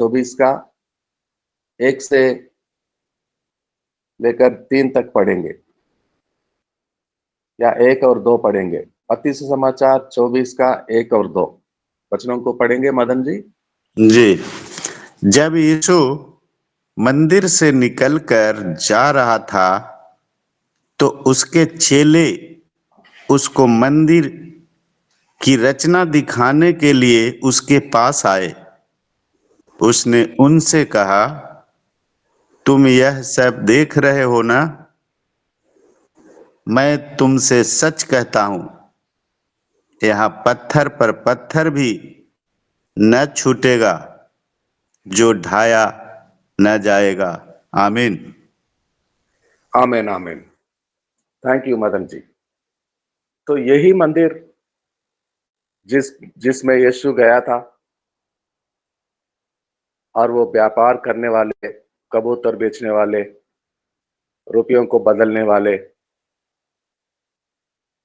24 का 1 से लेकर 3 तक पढ़ेंगे या 1 और 2 पढ़ेंगे। मत्ती सुसमाचार 24 का 1 और 2 वचनों को पढ़ेंगे मदन जी। जी। जब यीशु मंदिर से निकलकर जा रहा था तो उसके चेले उसको मंदिर की रचना दिखाने के लिए उसके पास आए। उसने उनसे कहा, तुम यह सब देख रहे हो ना? मैं तुमसे सच कहता हूं, यहाँ पत्थर पर पत्थर भी न छूटेगा जो ढाया न जाएगा। आमीन। आमीन आमीन। Thank you Madan ji. तो यही मंदिर जिसमें यीशु गया था और वो व्यापार करने वाले, कबूतर बेचने वाले, रुपयों को बदलने वाले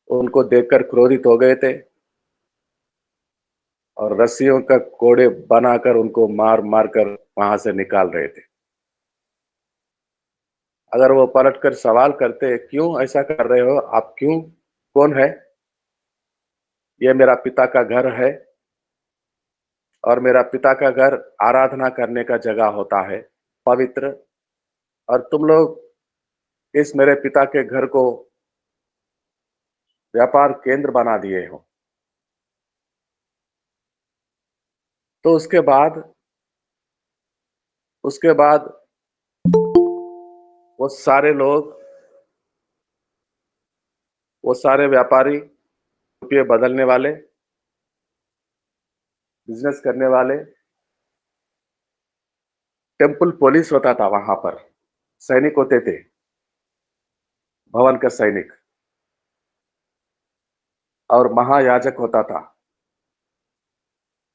उनको देखकर क्रोधित हो गए थे और रस्सियों का कोड़े बनाकर उनको मार मार कर वहां से निकाल रहे थे। अगर वो पलटकर सवाल करते, क्यों ऐसा कर रहे हो आप, क्यों, कौन है? ये मेरा पिता का घर है और मेरा पिता का घर आराधना करने का जगह होता है, पवित्र, और तुम लोग इस मेरे पिता के घर को व्यापार केंद्र बना दिए हो। तो उसके बाद वो सारे लोग, वो सारे व्यापारी, रुपये बदलने वाले, बिजनेस करने वाले, टेम्पल पुलिस होता था वहां पर, सैनिक होते थे, भवन का सैनिक, और महायाजक होता था,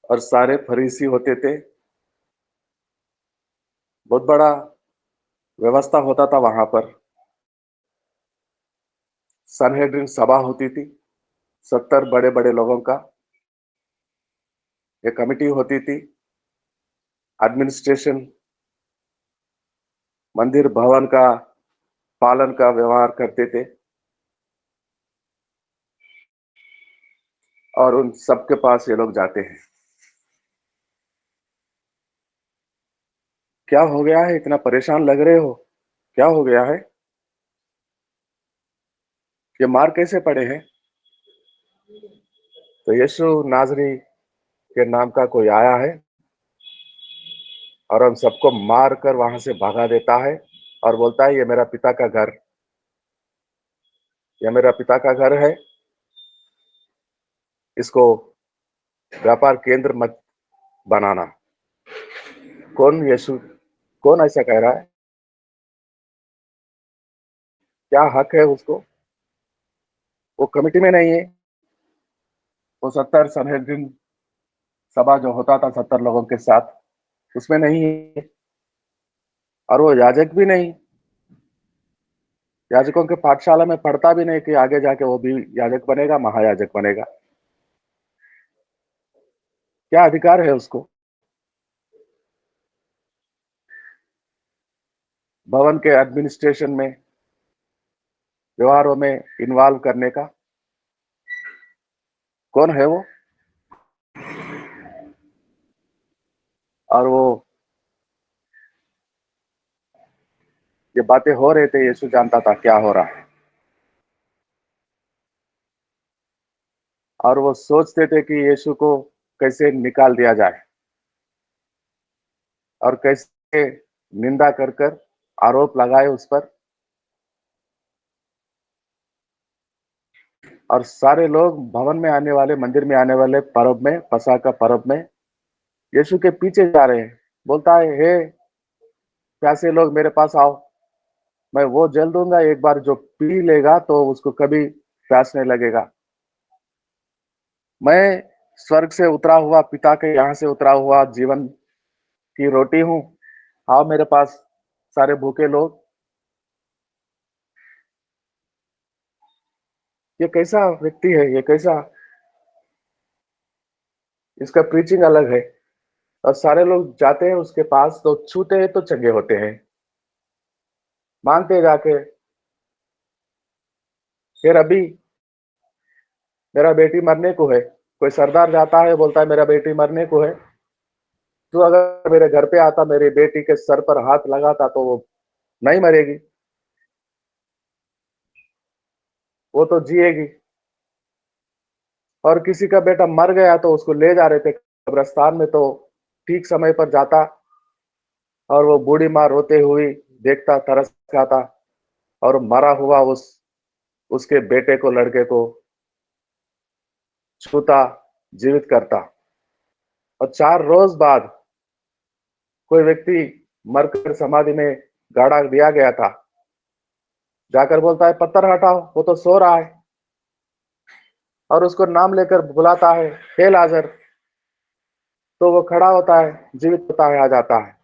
और सारे फरीसी होते थे। बहुत बड़ा व्यवस्था होता था वहां पर। सनहेड्रिन सभा होती थी, 70 बड़े बड़े लोगों का एक कमिटी होती थी। एडमिनिस्ट्रेशन, मंदिर भवन का पालन का व्यवहार करते थे, और उन सबके पास ये लोग जाते हैं। क्या हो गया है, इतना परेशान लग रहे हो? क्या हो गया है? ये मार कैसे पड़े हैं? तो यीशु नाजरी के नाम का कोई आया है और हम सबको मार कर वहां से भगा देता है और बोलता है, ये मेरा पिता का घर, ये मेरा पिता का घर है, इसको व्यापार केंद्र मत बनाना। कौन यीशु, कौन ऐसा कह रहा है? क्या हक है उसको? वो कमिटी में नहीं है। वो 70 सनहेड्रिन सभा जो होता था 70 लोगों के साथ, उसमें नहीं है। और वो याजक भी नहीं, याजकों के पाठशाला में पढ़ता भी नहीं कि आगे जाके वो भी याजक बनेगा, महायाजक बनेगा। क्या अधिकार है उसको भवन के एडमिनिस्ट्रेशन में, व्यवहारों में इन्वॉल्व करने का? कौन है वो? और वो ये बातें हो रहे थे, यीशु जानता था क्या हो रहा है, और वो सोचते थे कि यीशु को कैसे निकाल दिया जाए और कैसे निंदा कर कर आरोप लगाए उस पर। और सारे लोग भवन में आने वाले, मंदिर में आने वाले पर्व में, फसह का पर्व में यीशु के पीछे जा रहे हैं। बोलता है, हे प्यासे लोग मेरे पास आओ, मैं वो जल दूंगा, एक बार जो पी लेगा तो उसको कभी प्यास नहीं लगेगा। मैं स्वर्ग से उतरा हुआ, पिता के यहाँ से उतरा हुआ जीवन की रोटी हूँ, आओ मेरे पास सारे भूखे लोग। ये कैसा व्यक्ति है, ये कैसा, इसका प्रीचिंग अलग है। और सारे लोग जाते हैं उसके पास तो छूते हैं तो चंगे होते हैं, मांगते हैं जाके। फिर अभी मेरा बेटी मरने को है, कोई सरदार जाता है बोलता है मेरा बेटी मरने को है, तो अगर मेरे घर पे आता मेरी बेटी के सर पर हाथ लगाता तो वो नहीं मरेगी, वो तो जिएगी। और किसी का बेटा मर गया तो उसको ले जा रहे थे कब्रिस्तान में, तो ठीक समय पर जाता और वो बूढ़ी माँ रोते हुई देखता, तरस खाता और मरा हुआ उसके बेटे को, लड़के को छूता, जीवित करता। और 4 रोज बाद कोई व्यक्ति मरकर समाधि में गाड़ा दिया गया था, जाकर बोलता है पत्थर हटाओ, वो तो सो रहा है। और उसको नाम लेकर बुलाता है, हे लाजर, तो वो खड़ा होता है, जीवित होता है, आ जाता है।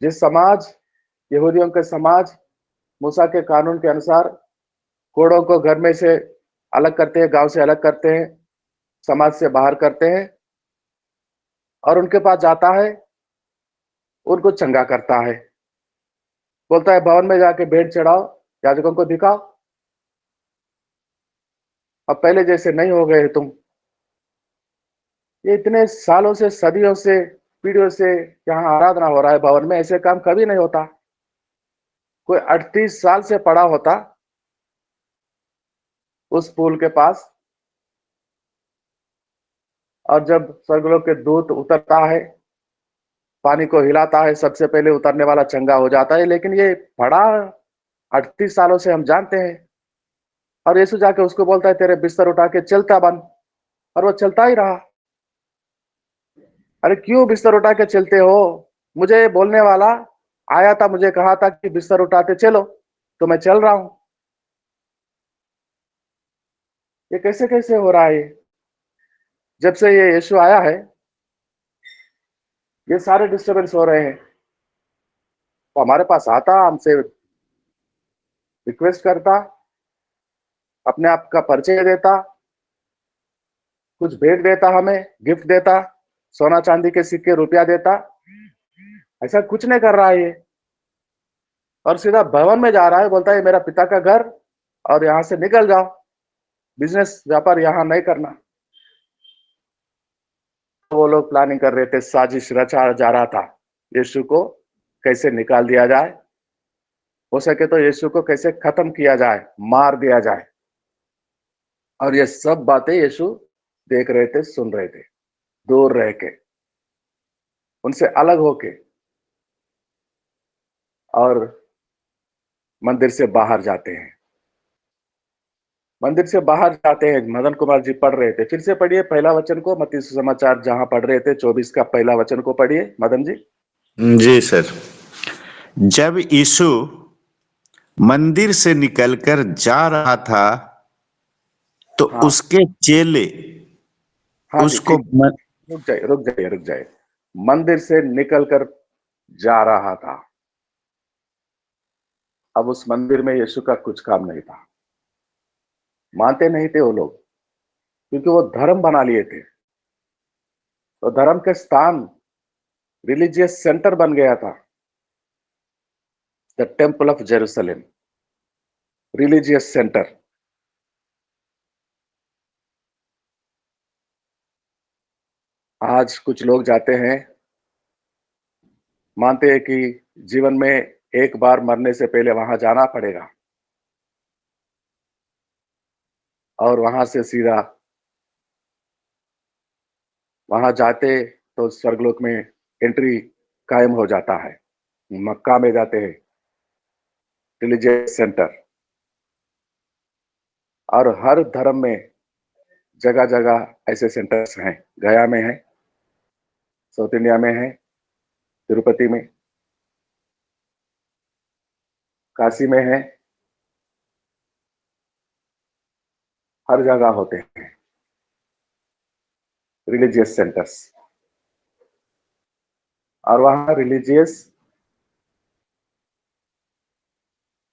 जिस समाज, यहूदियों के समाज मूसा के कानून के अनुसार कोड़ों को घर में से अलग करते हैं, गांव से अलग करते हैं, समाज से बाहर करते हैं, और उनके पास जाता है, उनको चंगा करता है, बोलता है भवन में जाके भेंट चढ़ाओ, याजकों को दिखाओ, अब पहले जैसे नहीं हो गए तुम। ये इतने सालों से, सदियों से, पीढ़ियों से यहाँ आराधना हो रहा है भवन में, ऐसे काम कभी नहीं होता। कोई 38 साल से पड़ा होता उस पुल के पास, और जब स्वर्गलोक के दूत उतरता है, पानी को हिलाता है, सबसे पहले उतरने वाला चंगा हो जाता है। लेकिन ये बड़ा 38 सालों से हम जानते हैं। और यीशु जाके उसको बोलता है तेरे बिस्तर उठा के चलता बन, और वो चलता ही रहा। अरे क्यों बिस्तर उठा के चलते हो? मुझे बोलने वाला आया था, मुझे कहा था कि बिस्तर उठाते चलो, तो मैं चल रहा हूं। ये कैसे कैसे हो रहा है? जब से ये यीशु आया है, ये सारे डिस्टरबेंस हो रहे हैं। तो हमारे पास आता, हमसे रिक्वेस्ट करता, अपने आप का परिचय देता, कुछ भेंट देता, हमें गिफ्ट देता, सोना चांदी के सिक्के, रुपया देता। ऐसा कुछ नहीं कर रहा है ये, और सीधा भवन में जा रहा है, बोलता है मेरा पिता का घर, और यहां से निकल जाओ, बिजनेस व्यापार यहां नहीं करना। तो वो लोग प्लानिंग कर रहे थे, साजिश रचा जा रहा था, यीशु को कैसे निकाल दिया जाए, हो सके तो यीशु को कैसे खत्म किया जाए, मार दिया जाए। और ये सब बातें यीशु देख रहे थे, सुन रहे थे, दूर रह के, उनसे अलग होके, और मंदिर से बाहर जाते हैं। मंदिर से बाहर जाते हैं, मदन कुमार जी पढ़ रहे थे, फिर से पढ़िए पहला वचन को, मत्ती सुसमाचार जहां पढ़ रहे थे 24 का पहला वचन को पढ़िए मदन जी। जी सर। जब यीशु मंदिर से निकलकर जा रहा था तो हाँ उसके चेले हाँ जी, उसको ठीक, रुक जाइए रुक जाइए रुक जाइए। मंदिर से निकलकर जा रहा था। अब उस मंदिर में यीशु का कुछ काम नहीं था, मानते नहीं थे वो लोग, क्योंकि वो धर्म बना लिए थे। तो धर्म के स्थान, रिलीजियस सेंटर बन गया था, the temple of Jerusalem, religious centre. आज कुछ लोग जाते हैं, मानते हैं कि जीवन में एक बार मरने से पहले वहां जाना पड़ेगा, और वहां से सीधा वहां जाते तो स्वर्गलोक में एंट्री कायम हो जाता है। मक्का में जाते हैं, रिलीजियस सेंटर। और हर धर्म में जगह जगह ऐसे सेंटर्स हैं, गया में है, साउथ इंडिया में है, तिरुपति में, काशी में है, हर जगह होते हैं रिलीजियस सेंटर्स। और वहां रिलीजियस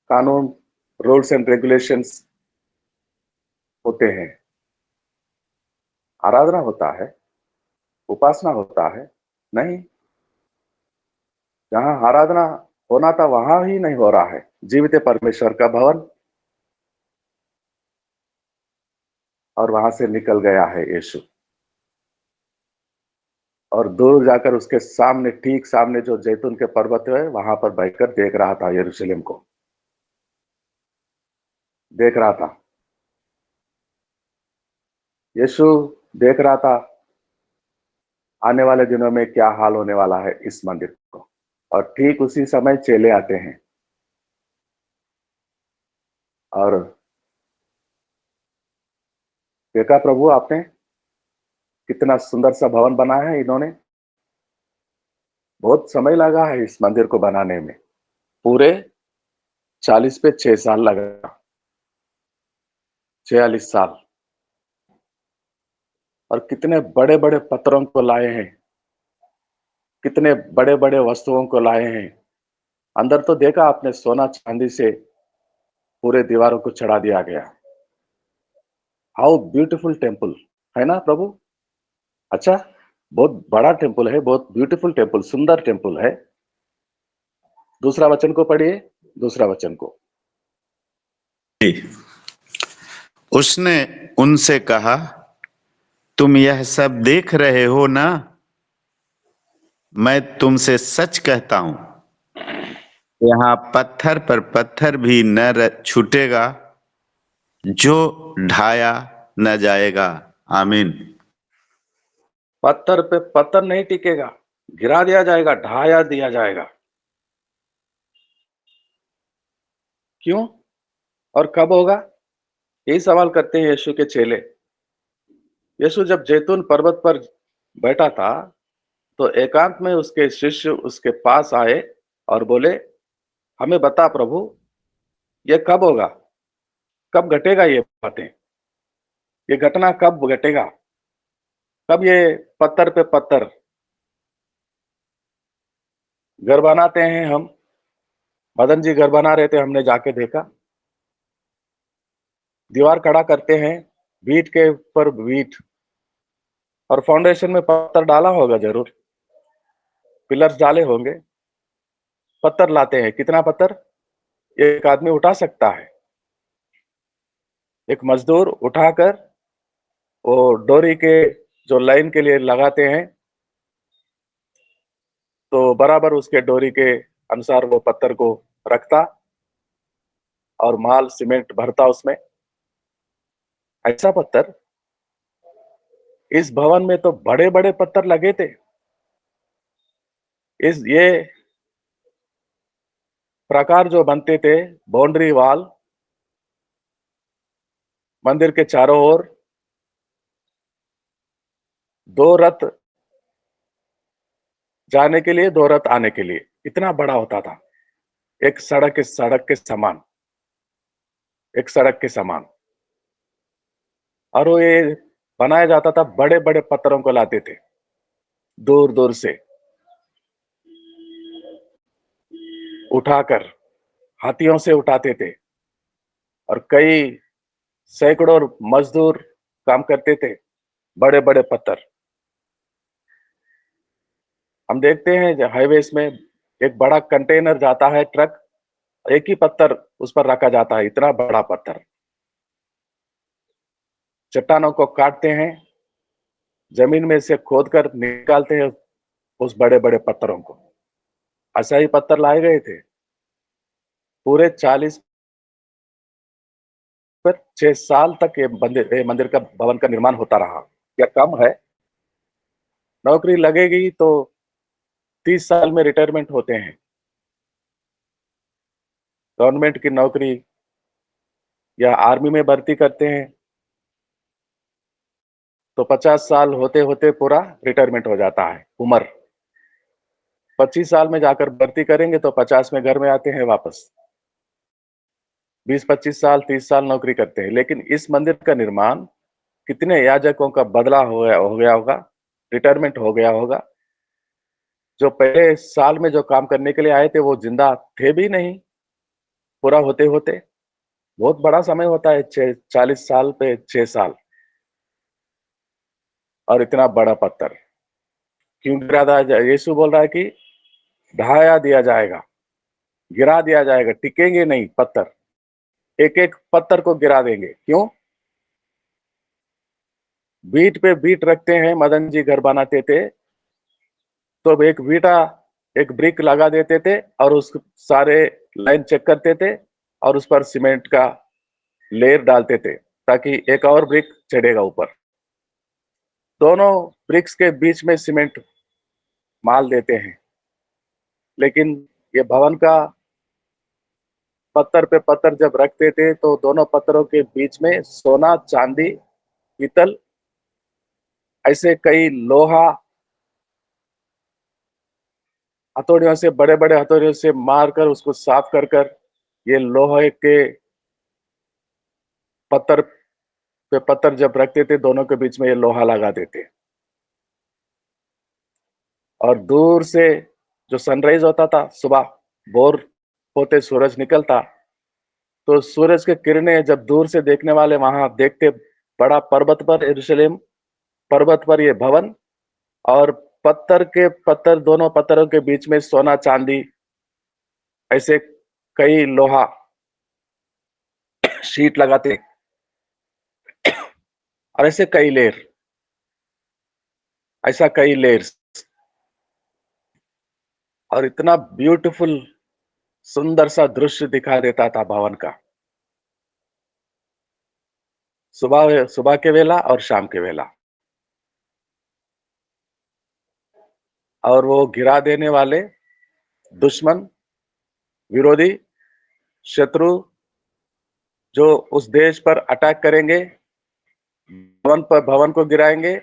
कानून, रूल्स एंड रेगुलेशंस होते हैं, आराधना होता है, उपासना होता है? नहीं। जहां आराधना होना था वहां ही नहीं हो रहा है। जीवित परमेश्वर का भवन, और वहां से निकल गया है यीशु, और दूर जाकर उसके सामने, ठीक सामने जो जैतून के पर्वत है, वहां पर बैठकर देख रहा था, यरूशलेम को देख रहा था। यीशु देख रहा था आने वाले दिनों में क्या हाल होने वाला है इस मंदिर को। और ठीक उसी समय चेले आते हैं, और देखा प्रभु आपने कितना सुंदर सा भवन बनाया है इन्होंने। बहुत समय लगा है इस मंदिर को बनाने में, पूरे 40 पे 6 साल लगा, 46 साल। और कितने बड़े बड़े पत्थरों को लाए हैं, कितने बड़े बड़े वस्तुओं को लाए हैं। अंदर तो देखा आपने, सोना चांदी से पूरे दीवारों को चढ़ा दिया गया। हाउ ब्यूटीफुल टेम्पल है ना प्रभु। अच्छा, बहुत बड़ा टेम्पल है, बहुत ब्यूटीफुल टेम्पल, सुंदर टेम्पल है। दूसरा वचन को पढ़िए, दूसरा वचन को। उसने उनसे कहा, तुम यह सब देख रहे हो ना? मैं तुमसे सच कहता हूं, यहाँ पत्थर पर पत्थर भी न छूटेगा जो ढाया न जाएगा। आमीन। पत्थर पे पत्थर नहीं टिकेगा, गिरा दिया जाएगा, ढाया दिया जाएगा। क्यों और कब होगा? यही सवाल करते हैं यीशु के चेले। यीशु जब जैतून पर्वत पर बैठा था, तो एकांत में उसके शिष्य उसके पास आए और बोले, हमें बता प्रभु, ये कब होगा, कब घटेगा ये बातें, ये घटना कब घटेगा, कब ये पत्थर पे पत्थर। घर बनाते हैं हम, मदन जी घर बना रहे थे, हमने जाके देखा। दीवार खड़ा करते हैं, बीट के ऊपर बीट, और फाउंडेशन में पत्थर डाला होगा जरूर, पिलर्स डाले होंगे, पत्थर लाते हैं। कितना पत्थर एक आदमी उठा सकता है? एक मजदूर उठाकर वो डोरी के जो लाइन के लिए लगाते हैं, तो बराबर उसके डोरी के अनुसार वो पत्थर को रखता और माल सीमेंट भरता उसमें। ऐसा पत्थर, इस भवन में तो बड़े बड़े पत्थर लगे थे। इस ये प्रकार जो बनते थे, बाउंड्री वॉल, मंदिर के चारों ओर 2 रथ जाने के लिए, 2 रथ आने के लिए, इतना बड़ा होता था। एक सड़क के समान, एक सड़क के समान। और वो ये बनाया जाता था, बड़े बड़े पत्थरों को लाते थे दूर दूर से उठाकर, हाथियों से उठाते थे, और कई सैकड़ों मजदूर काम करते थे, बड़े बड़े पत्थर। हम देखते हैं हाईवेज में एक बड़ा कंटेनर जाता है, ट्रक, एक ही पत्थर उस पर रखा जाता है, इतना बड़ा पत्थर। चट्टानों को काटते हैं, जमीन में से खोदकर निकालते हैं उस बड़े बड़े पत्थरों को। ऐसा ही पत्थर लाए गए थे, पूरे 40 पर 6 साल तक ये मंदिर का भवन का निर्माण होता रहा। क्या कम है? नौकरी लगेगी तो 30 साल में रिटायरमेंट होते हैं। गवर्नमेंट की नौकरी या आर्मी में भर्ती करते हैं, तो 50 साल होते होते पूरा रिटायरमेंट हो जाता है उम्र। 25 साल में जाकर भर्ती करेंगे तो 50 में घर में आते हैं वापस। 20-25 साल, 30 साल नौकरी करते हैं। लेकिन इस मंदिर का निर्माण, कितने याजकों का बदला हो गया होगा, रिटायरमेंट हो गया होगा। जो पहले साल में जो काम करने के लिए आए थे, वो जिंदा थे भी नहीं पूरा होते होते। बहुत बड़ा समय होता है, 40 साल पे 6 साल, और इतना बड़ा पत्थर। क्यों गिरा दिया जाए? यीशु बोल रहा है कि ढाया दिया जाएगा, गिरा दिया जाएगा, टिकेंगे नहीं पत्थर, एक एक पत्थर को गिरा देंगे। क्यों? बीट पे बीट रखते हैं, मदन जी घर बनाते थे तो एक बीटा, एक ब्रिक लगा देते थे और उस सारे लाइन चेक करते थे और उस पर सीमेंट का लेयर डालते थे ताकि एक और ब्रिक चढ़ेगा ऊपर। दोनों ब्रिक्स के बीच में सीमेंट माल देते हैं, लेकिन ये भवन का पत्थर पे पत्थर जब रखते थे तो दोनों पत्थरों के बीच में सोना, चांदी, पीतल, ऐसे कई लोहा, हथौड़ियों से, बड़े बड़े हथौड़ियों से मारकर उसको साफ कर कर ये लोहे के पत्थर पे पत्थर जब रखते थे दोनों के बीच में ये लोहा लगा देते। और दूर से जो सनराइज होता था सुबह, भोर होते सूरज निकलता, तो सूरज की किरणें जब दूर से देखने वाले वहां देखते, बड़ा पर्वत पर यरूशलेम, पर्वत पर ये भवन, और पत्थर के पत्थर, दोनों पत्थरों के बीच में सोना, चांदी, ऐसे कई लोहा शीट लगाते और ऐसे कई लेयर, ऐसा कई लेयर्स, और इतना ब्यूटीफुल, सुंदर सा दृश्य दिखा देता था भवन का, सुबह सुबह के वेला और शाम के वेला। और वो गिरा देने वाले दुश्मन, विरोधी, शत्रु जो उस देश पर अटैक करेंगे, भवन को गिराएंगे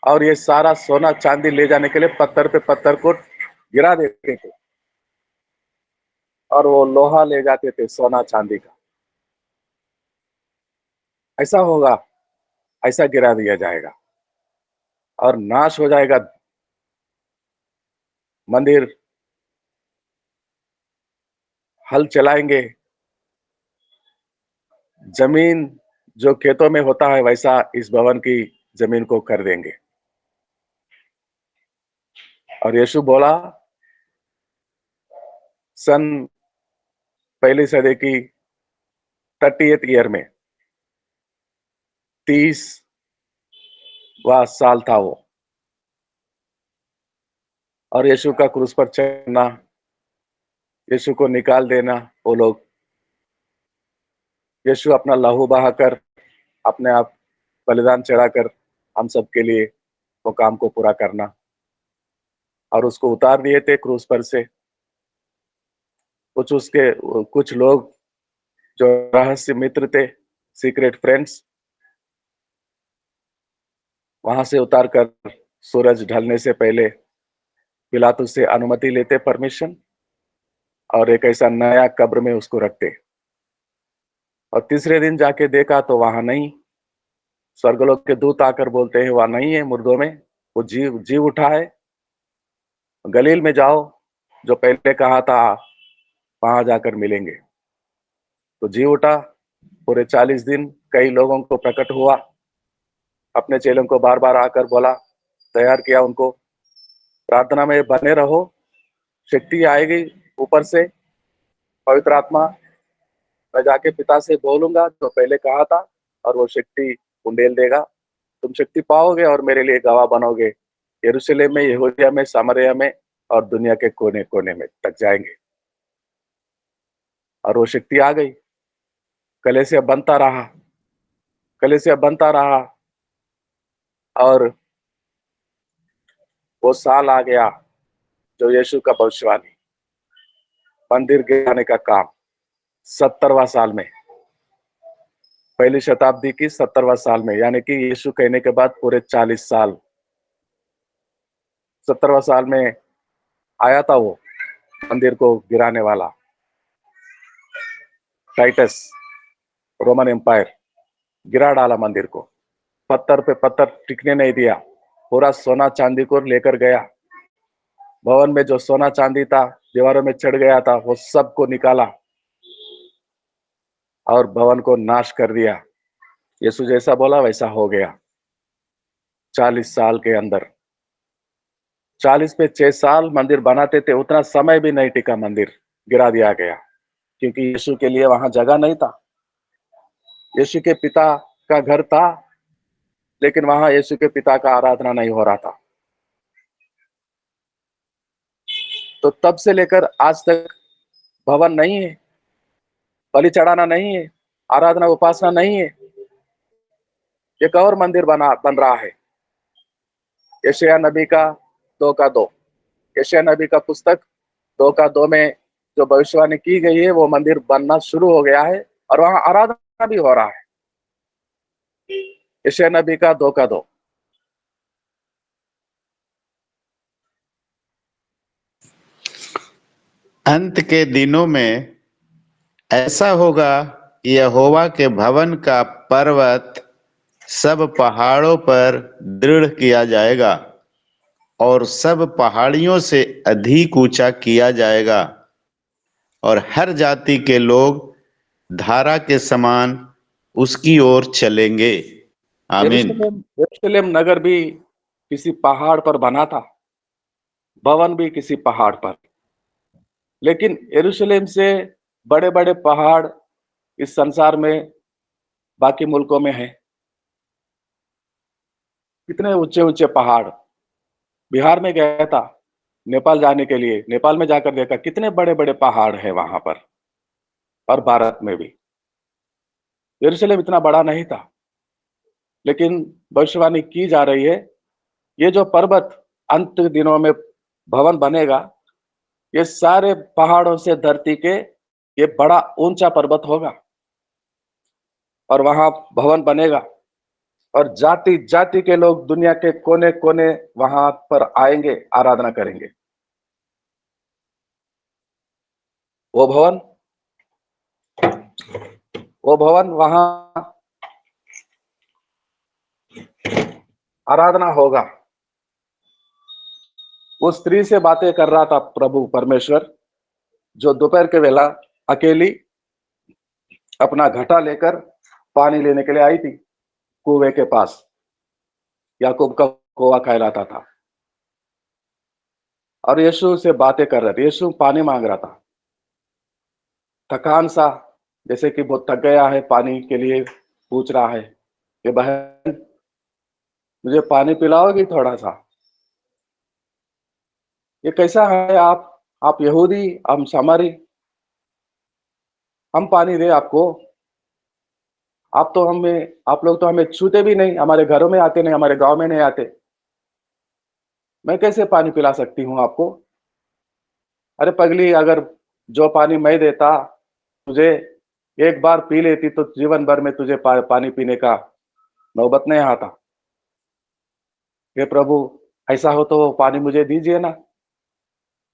और ये सारा सोना चांदी ले जाने के लिए पत्थर पे पत्थर को गिरा देते थे और वो लोहा ले जाते थे, सोना चांदी का। ऐसा होगा, ऐसा गिरा दिया जाएगा और नाश हो जाएगा मंदिर, हल चलाएंगे, जमीन जो खेतों में होता है वैसा इस भवन की जमीन को कर देंगे। और यीशु बोला, सन पहली सदी की 30th ईयर में, 30वां साल था वो, और यीशु का क्रूस पर चढ़ना, यीशु को निकाल देना वो लोग, यीशु अपना लहू बहाकर, अपने आप बलिदान चढ़ाकर हम सब के लिए वो काम को पूरा करना, और उसको उतार दिए थे क्रूस पर से। कुछ लोग जो रहस्य मित्र थे, सीक्रेट फ्रेंड्स, वहां से उतार कर सूरज ढलने से पहले पिलातुस से अनुमति लेते, परमिशन, और एक ऐसा नया कब्र में उसको रखते। और तीसरे दिन जाके देखा तो वहां नहीं, स्वर्गलोक के दूत आकर बोलते हैं वहां नहीं है मुर्दों में, वो जीव जीव उठा है, गलील में जाओ, जो पहले कहा था वहां जाकर मिलेंगे। तो जी उठा, पूरे 40 दिन कई लोगों को प्रकट हुआ, अपने चेलों को बार बार आकर बोला, तैयार किया उनको, प्रार्थना में बने रहो, शक्ति आएगी ऊपर से, पवित्र आत्मा, मैं जाके पिता से बोलूंगा जो पहले कहा था और वो शक्ति उंडेल देगा, तुम शक्ति पाओगे और मेरे लिए गवाह बनोगे, यरूशलेम में, यहूदिया में, सामरिया में और दुनिया के कोने कोने में तक जाएंगे। और वो शक्ति आ गई, कलीसिया बनता रहा, कलीसिया बनता रहा, और वो साल आ गया जो यीशु का भविष्यवाणी, मंदिर गिराने का काम, 70वां साल में, पहली शताब्दी की 70वां साल में, यानी कि यीशु कहने के बाद पूरे 40 साल, 70वां साल में आया था वो मंदिर को गिराने वाला टाइटस, रोमन एम्पायर, गिरा डाला मंदिर को, पत्थर पे पत्थर टिकने नहीं दिया, पूरा सोना चांदी को लेकर गया, भवन में जो सोना चांदी था, दीवारों में चढ़ गया था, वो सबको निकाला और भवन को नाश कर दिया। यीशु जैसा बोला वैसा हो गया, 40 साल के अंदर, 40 पे 6 साल मंदिर बनाते थे, उतना समय भी नहीं टिका, मंदिर गिरा दिया गया, क्योंकि यीशु के लिए वहां जगह नहीं था। यीशु के पिता का घर था, लेकिन वहां यीशु के पिता का आराधना नहीं हो रहा था। तो तब से लेकर आज तक भवन नहीं है, बलि चढ़ाना नहीं है, आराधना उपासना नहीं है, एक और मंदिर बन रहा है। यशायाह नबी का 2 का 2, यशायाह नबी का पुस्तक 2 का 2 में जो भविष्यवाणी की गई है, वो मंदिर बनना शुरू हो गया है और वहां आराधना भी हो रहा है। यशायाह नबी का 2 का 2। अंत के दिनों में ऐसा होगा कि यहोवा के भवन का पर्वत सब पहाड़ों पर दृढ़ किया जाएगा और सब पहाड़ियों से अधिक ऊंचा किया जाएगा, और हर जाति के लोग धारा के समान उसकी ओर चलेंगे। आमीन। यरूशलेम नगर भी किसी पहाड़ पर बना था, भवन भी किसी पहाड़ पर, लेकिन यरूशलेम से बड़े बड़े पहाड़ इस संसार में बाकी मुल्कों में हैं। कितने ऊंचे ऊंचे पहाड़। बिहार में गया था नेपाल जाने के लिए, नेपाल में जाकर देखा कितने बड़े बड़े पहाड़ हैं वहां पर, और भारत में भी। यरूशलेम इतना बड़ा नहीं था, लेकिन भविष्यवाणी की जा रही है, ये जो पर्वत अंत दिनों में भवन बनेगा, ये सारे पहाड़ों से धरती के ये बड़ा ऊंचा पर्वत होगा और वहां भवन बनेगा, और जाति जाति के लोग दुनिया के कोने कोने वहां पर आएंगे, आराधना करेंगे। वो भवन वो भवन वहां आराधना होगा। वो स्त्री से बातें कर रहा था प्रभु परमेश्वर, जो दोपहर के वेला अकेली अपना घटा लेकर पानी लेने के लिए आई थी कुएं के पास। याकूब का कुआं कहलाता था, और यीशु से बातें कर रहे थे। यीशु पानी मांग रहा था, थकान सा, जैसे कि बहुत थक गया है, पानी के लिए पूछ रहा है कि बहन मुझे पानी पिलाओगी थोड़ा सा। ये कैसा है, आप यहूदी, हम सामरी, हम पानी दे आपको, आप लोग तो हमें छूते भी नहीं, हमारे घरों में आते नहीं, हमारे गांव में नहीं आते, मैं कैसे पानी पिला सकती हूँ आपको। अरे पगली, अगर जो पानी मैं देता तुझे, एक बार पी लेती तो जीवन भर में तुझे पानी पीने का नौबत नहीं आता। हे प्रभु, ऐसा हो तो वो पानी मुझे दीजिए ना।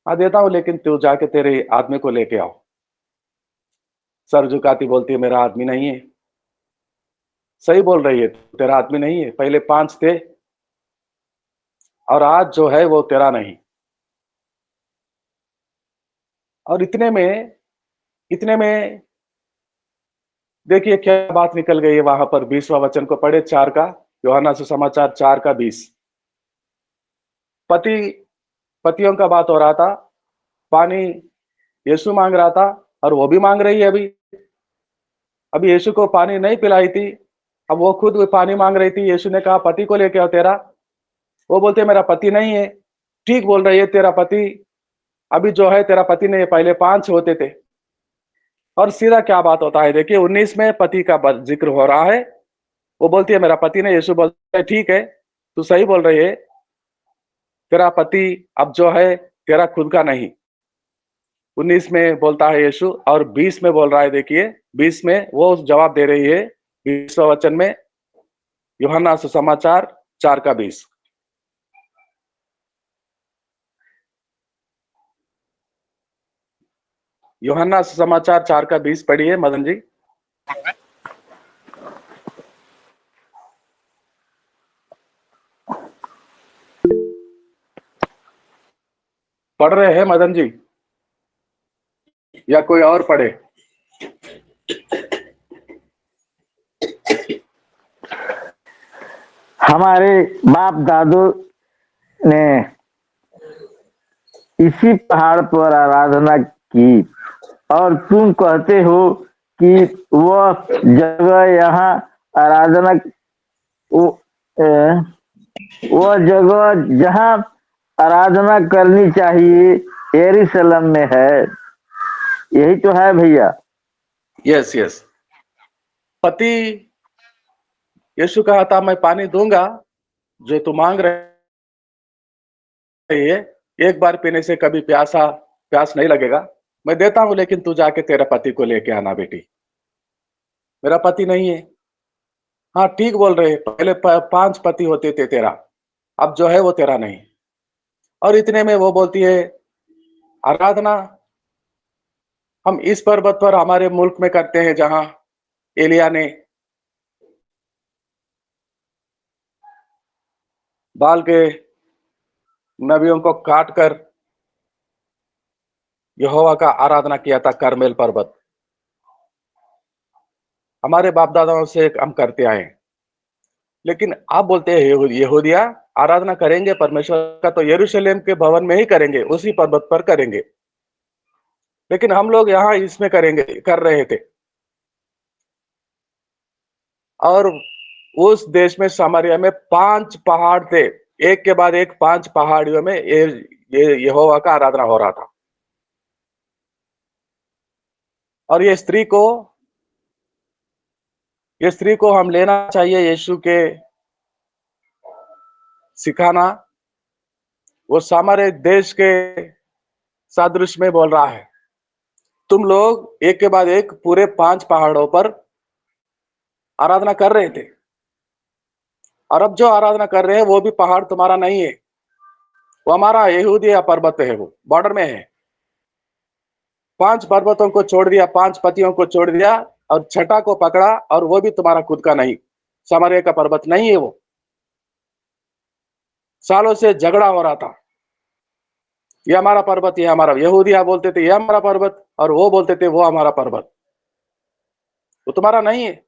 हाँ देता हूँ, लेकिन तू जाके तेरे आदमी को लेके आओ। सर झुकाती बोलती है मेरा आदमी नहीं है। सही बोल रही है, तेरा आदमी नहीं है, पहले 5 थे और आज जो है वो तेरा नहीं। और इतने में देखिए क्या बात निकल गई है वहां पर। 20वां वचन को पढ़े, 4 का, यूहन्ना सुसमाचार 4 का 20। पति पतियों का बात हो रहा था, पानी यीशु मांग रहा था और वो भी मांग रही है अभी यीशु को पानी नहीं पिलाई थी, अब वो खुद पानी मांग रही थी। यीशु ने कहा पति को लेके आओ तेरा। वो बोलते मेरा पति नहीं है। ठीक बोल रही है, तेरा पति अभी जो है तेरा पति नहीं है, पहले 5 होते थे। और सीधा क्या बात होता है, देखिए 19 में पति का जिक्र हो रहा है। वो बोलती है मेरा पति नहीं। यीशु बोलता है ठीक है, तू सही बोल रही है, तेरा पति अब जो है तेरा खुद का नहीं। 19 में बोलता है यीशु, और 20 में बोल रहा है। देखिए 20 में वो जवाब दे रही है, 20वां वचन में, यूहन्ना सुसमाचार 4 का 20। यूहन्ना सुसमाचार 4 का 20 पढ़िए मदन जी। पढ़ रहे हैं मदन जी, या कोई और पढ़े? हमारे बाप दादू ने इसी पहाड़ पर आराधना की, और तुम कहते हो कि वह जगह यहाँ आराधना, वो वह जगह जहाँ आराधना करनी चाहिए यरूशलेम में है। यही तो है भैया। Yes yes. पति यीशु कहा था, मैं पानी दूंगा जो तू मांग रही है, एक बार पीने से कभी प्यास नहीं लगेगा। मैं देता हूं, लेकिन तू जाके तेरे पति को लेके आना बेटी। मेरा पति नहीं है। हाँ ठीक बोल रहे, पहले 5 पति होते थे तेरा, अब जो है वो तेरा नहीं। और इतने में वो बोलती है, आराधना हम इस पर्वत पर हमारे मुल्क में करते हैं, जहां एलिया ने बाल के नबियों को काट कर यहोवा का आराधना किया था, करमेल पर्वत। हमारे बाप दादाओं से हम करते आए। लेकिन आप बोलते हैं यहूदिया आराधना करेंगे परमेश्वर का तो यरूशलेम के भवन में ही करेंगे, उसी पर्वत पर करेंगे। लेकिन हम लोग यहाँ इसमें करेंगे, कर रहे थे। और उस देश में सामरिया में 5 पहाड़ थे, एक के बाद एक 5 पहाड़ियों में ये यहोवा का आराधना हो रहा था। और ये स्त्री को हम लेना चाहिए यीशु के सिखाना। वो सामरे देश के सादृश्य में बोल रहा है, तुम लोग एक के बाद एक पूरे 5 पहाड़ों पर आराधना कर रहे थे। और अब जो आराधना कर रहे हैं वो भी पहाड़ तुम्हारा नहीं है, वो हमारा यहूदिया पर्वत है, वो बॉर्डर में है। 5 पर्वतों को छोड़ दिया, 5 पतियों को छोड़ दिया, और छठा को पकड़ा, और वो भी तुम्हारा खुद का नहीं, सामरिया का पर्वत नहीं है। वो सालों से झगड़ा हो रहा था, ये हमारा पर्वत, ये हमारा। यहूदिया बोलते थे ये हमारा पर्वत, और वो बोलते थे वो हमारा पर्वत, वो तुम्हारा नहीं है।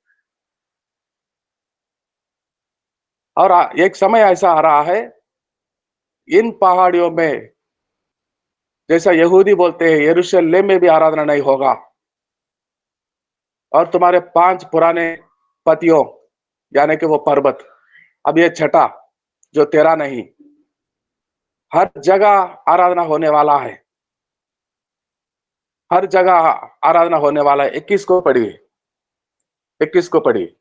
और एक समय ऐसा आ रहा है, इन पहाड़ियों में, जैसा यहूदी बोलते हैं यरूशलेम में भी आराधना नहीं होगा। और तुम्हारे 5 पुराने पतियों, यानी कि वो पर्वत, अब ये छठा जो तेरा नहीं, हर जगह आराधना होने वाला है, हर जगह आराधना होने वाला है। 21 को पढ़िए, 21 को पढ़िए,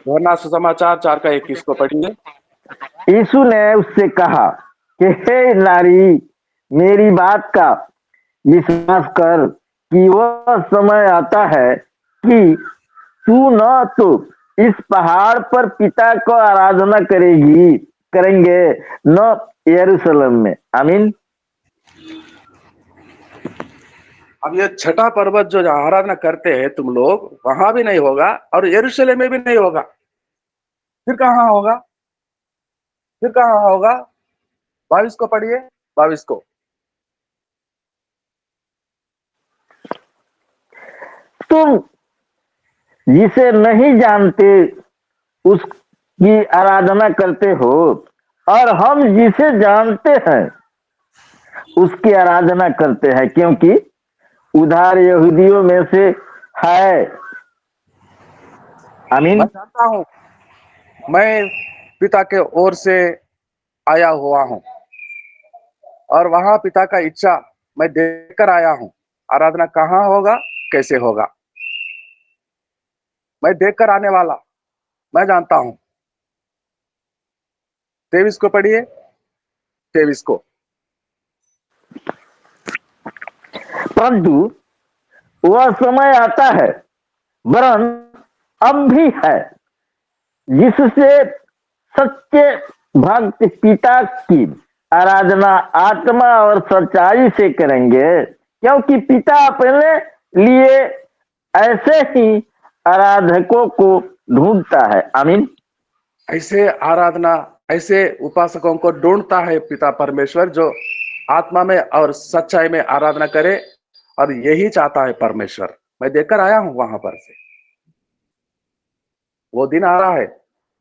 वरना सुसमाचार 4 का 21 को पढ़िए। यीशु ने उससे कहा कि हे नारी, मेरी बात का विश्वास कर कि वह समय आता है कि तू न तो इस पहाड़ पर पिता को आराधना करेंगे, न यरूशलेम में। आमीन। अब ये छठा पर्वत जो आराधना करते हैं तुम लोग, वहां भी नहीं होगा, और यरूशलेम में भी नहीं होगा। फिर कहाँ होगा? फिर कहाँ होगा? 22 को पढ़िए, 22 को। तुम जिसे नहीं जानते उसकी आराधना करते हो, और हम जिसे जानते हैं उसकी आराधना करते हैं, क्योंकि उधार यहूदियों में से है। मैं आमीन। जानता हूं, मैं पिता के ओर से आया हुआ हूं, और वहां पिता का इच्छा मैं देखकर आया हूं। आराधना कहाँ होगा, कैसे होगा, मैं देखकर आने वाला, मैं जानता हूं। 23 को पढ़िए, 23 को। परंतु वह समय आता है, वरन अब भी है, जिससे सच्चे भक्त पिता की आराधना आत्मा और सच्चाई से करेंगे, क्योंकि पिता अपने लिए ऐसे ही आराधकों को ढूंढता है। आमीन। ऐसे आराधना, ऐसे उपासकों को ढूंढता है पिता परमेश्वर, जो आत्मा में और सच्चाई में आराधना करे। और यही चाहता है परमेश्वर। मैं देखकर आया हूं वहां पर से। वो दिन आ रहा है,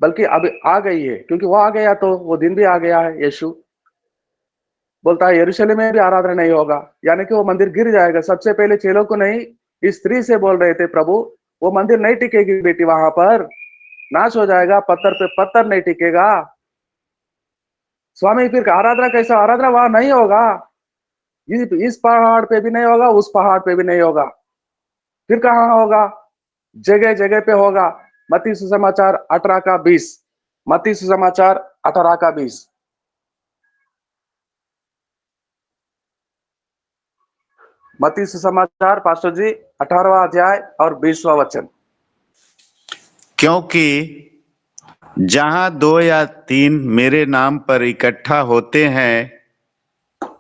बल्कि अब आ गई है, क्योंकि वो आ गया तो वो दिन भी आ गया है। यीशु बोलता है यरूशलेम में भी आराधना नहीं होगा, यानी कि वो मंदिर गिर जाएगा। सबसे पहले चेलों को नहीं, इस स्त्री से बोल रहे थे प्रभु, वो मंदिर नहीं टिकेगी बेटी, वहां पर नाश हो जाएगा, पत्थर पे पत्थर नहीं टिकेगा। स्वामी फिर आराधना कैसा? आराधना वहां नहीं होगा, इस पहाड़ पे भी नहीं होगा, उस पहाड़ पे भी नहीं होगा, फिर कहाँ होगा? जगह जगह पे होगा। मत्ती सुसमाचार 18 का 20, मत्ती सुसमाचार 18 का 20। मत्ती सुसमाचार पास्टर जी 18वां अध्याय और 20वां वचन। क्योंकि जहां 2 या 3 मेरे नाम पर इकट्ठा होते हैं,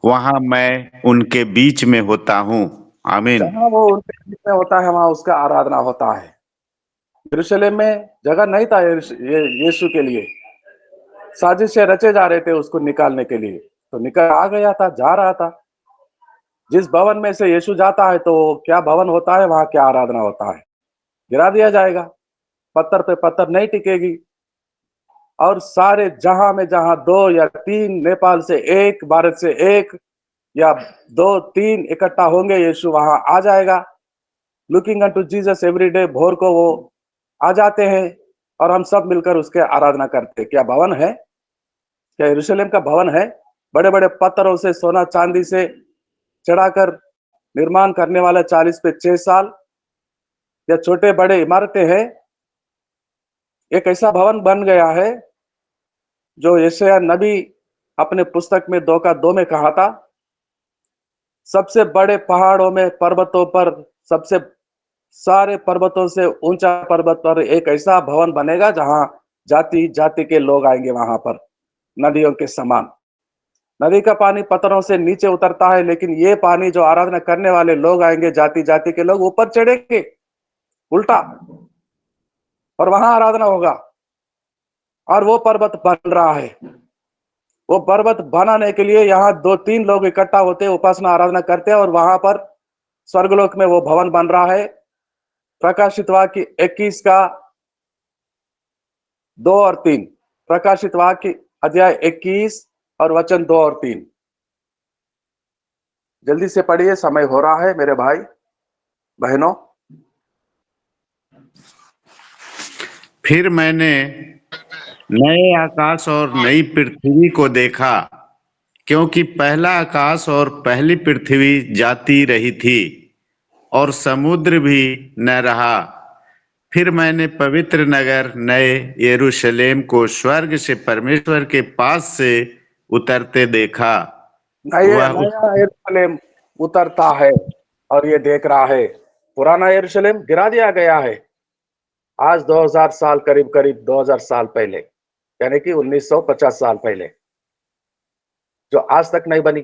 वहां मैं उनके बीच में होता हूँ। आमीन। जहां वो उनके बीच में होता है, वहां उसका आराधना होता है। यरूशलेम में जगह नहीं था यीशु के लिए, साजिशें रचे जा रहे थे उसको निकालने के लिए, तो निकल आ गया था, जा रहा था। जिस भवन में से यीशु जाता है, तो क्या भवन होता है, वहां क्या आराधना होता है? गिरा दिया जाएगा, पत्थर पे पत्थर नहीं टिकेगी। और सारे जहां में जहां 2 या 3, नेपाल से 1, भारत से 1 या 2-3 इकट्ठा होंगे, यीशु वहां आ जाएगा। Looking unto Jesus every day, भोर को वो आ जाते हैं और हम सब मिलकर उसके आराधना करते हैं। क्या भवन है? क्या यरूशलेम का भवन है? बड़े बड़े पत्थरों से, सोना चांदी से चढ़ाकर निर्माण करने वाला 40 पे 6 साल, या छोटे बड़े इमारतें हैं? एक ऐसा भवन बन गया है जो यशायाह नबी अपने पुस्तक में 2 का 2 में कहा था, सबसे बड़े पहाड़ों में, पर्वतों पर, सबसे सारे पर्वतों से ऊंचा पर्वत पर एक ऐसा भवन बनेगा जहां जाति जाति के लोग आएंगे वहां पर, नदियों के समान। नदी का पानी पत्थरों से नीचे उतरता है, लेकिन ये पानी जो आराधना करने वाले लोग आएंगे, जाति जाति के लोग ऊपर चढ़ेंगे उल्टा, और वहां आराधना होगा। और वो पर्वत बन रहा है। वो पर्वत बनाने के लिए यहाँ 2-3 लोग इकट्ठा होते, उपासना आराधना करते हैं, और वहां पर स्वर्गलोक में वो भवन बन रहा है। प्रकाशित वाक्य 21 का 2 और 3, प्रकाशित वाक्य अध्याय 21 और वचन 2 और 3। जल्दी से पढ़िए, समय हो रहा है मेरे भाई बहनों। फिर मैंने नए आकाश और नई पृथ्वी को देखा, क्योंकि पहला आकाश और पहली पृथ्वी जाती रही थी और समुद्र भी न रहा। फिर मैंने पवित्र नगर नए यरूशलेम को स्वर्ग से परमेश्वर के पास से उतरते देखा। नया वह उस नया यरूशलेम उतरता है और ये देख रहा है। पुराना यरूशलेम गिरा दिया गया है आज 2000 साल, करीब करीब 2000 साल पहले, यानी कि 1950 साल पहले, जो आज तक नहीं बनी।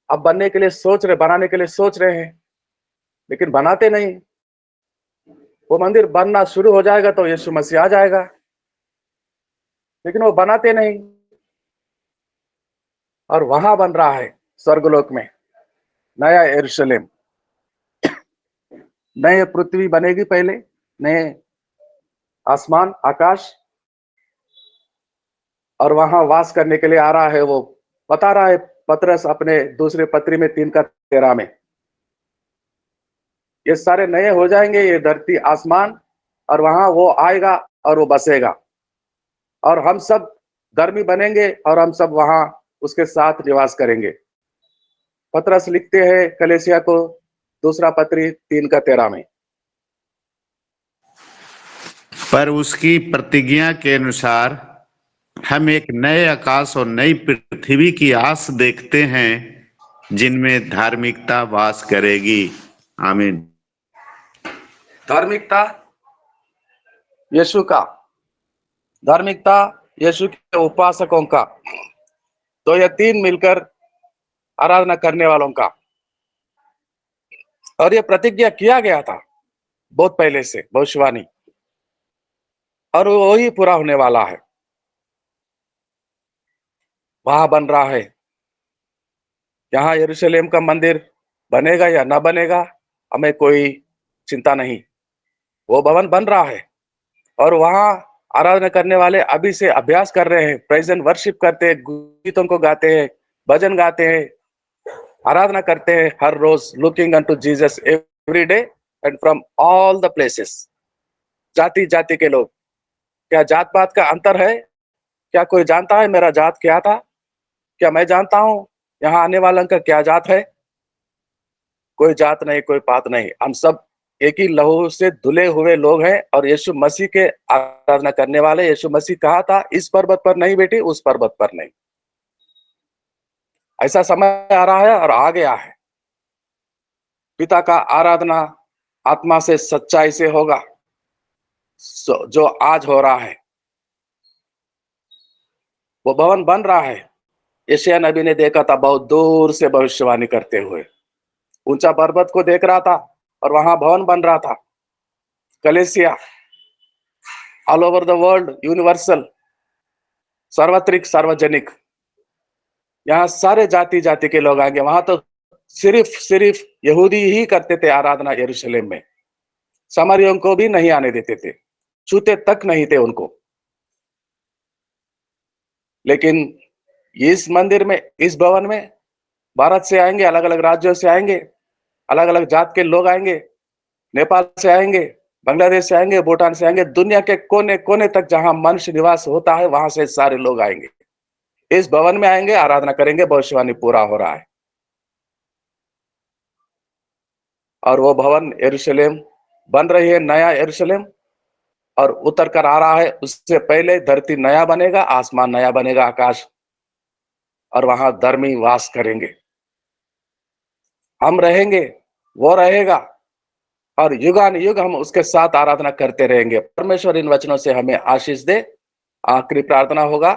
अब बनने के लिए सोच रहे, बनाने के लिए सोच रहे हैं, लेकिन बनाते नहीं। वो मंदिर बनना शुरू हो जाएगा तो यीशु मसीह आ जाएगा, लेकिन वो बनाते नहीं। और वहां बन रहा है स्वर्गलोक में नया यरूशलेम। नए पृथ्वी बनेगी पहले, नए आसमान आकाश, और वहां वास करने के लिए आ रहा है। वो बता रहा है पतरस अपने दूसरे पत्री में 3 का 13 में, ये सारे नए हो जाएंगे, ये धरती आसमान, और वहां वो आएगा और वो बसेगा, और हम सब धर्मी बनेंगे और हम सब वहां उसके साथ निवास करेंगे। पतरस लिखते हैं कलेसिया को, दूसरा पत्री 3 का 13 में। पर उसकी प्रतिज्ञा के अनुसार हम एक नए आकाश और नई पृथ्वी की आस देखते हैं, जिनमें धार्मिकता वास करेगी। आमीन। धार्मिकता यीशु का, धार्मिकता यीशु के उपासकों का, 2 या 3 मिलकर आराधना करने वालों का। और ये प्रतिज्ञा किया गया था बहुत पहले से, भविष्यवाणी, और वो ही पूरा होने वाला है। वहां बन रहा है। यहाँ यरूशलेम का मंदिर बनेगा या ना बनेगा, हमें कोई चिंता नहीं। वो भवन बन रहा है और वहां आराधना करने वाले अभी से अभ्यास कर रहे हैं, प्रेजेंट वर्शिप करते हैं, गीतों को गाते हैं, भजन गाते हैं, आराधना करते हैं हर रोज, looking unto Jesus every day and from all the places. जाति जाति के लोग, क्या जात पात का अंतर है? क्या कोई जानता है मेरा जात क्या था? क्या मैं जानता हूं यहाँ आने वालों का क्या जात है? कोई जात नहीं, कोई पात नहीं, हम सब एक ही लहू से धुले हुए लोग हैं और यीशु मसीह के आराधना करने वाले। यीशु मसीह कहा था, इस पर्वत पर नहीं बेटी, उस पर्वत पर नहीं। ऐसा समय आ रहा है और आ गया है। पिता का आराधना आत्मा से, सच्चाई से होगा, जो आज हो रहा है। वो भवन बन रहा है। यशायाह नबी ने देखा था बहुत दूर से भविष्यवाणी करते हुए, ऊंचा पर्वत को देख रहा था और वहां भवन बन रहा था। कलेसिया, all over the world, universal, सार्वत्रिक, सार्वजनिक, यहाँ सारे जाति जाति के लोग आएंगे। वहां तो सिर्फ सिर्फ यहूदी ही करते थे आराधना यरूशलेम में, सामरियों को भी नहीं आने देते थे, छूते तक नहीं थे उनको। लेकिन इस मंदिर में, इस भवन में भारत से आएंगे, अलग अलग राज्यों से आएंगे, अलग अलग जात के लोग आएंगे, नेपाल से आएंगे, बांग्लादेश से आएंगे, भूटान से आएंगे, दुनिया के कोने कोने तक जहां मनुष्य निवास होता है वहां से सारे लोग आएंगे, इस भवन में आएंगे, आराधना करेंगे। भविष्यवाणी पूरा हो रहा है और वो भवन यरूशलेम बन रही है, नया यरूशलेम, और उतर कर आ रहा है। उससे पहले धरती नया बनेगा, आसमान नया बनेगा, आकाश, और वहां धर्मी वास करेंगे। हम रहेंगे, वो रहेगा, और युगान युग हम उसके साथ आराधना करते रहेंगे। परमेश्वर इन वचनों से हमें आशीष दे। आखिरी प्रार्थना होगा,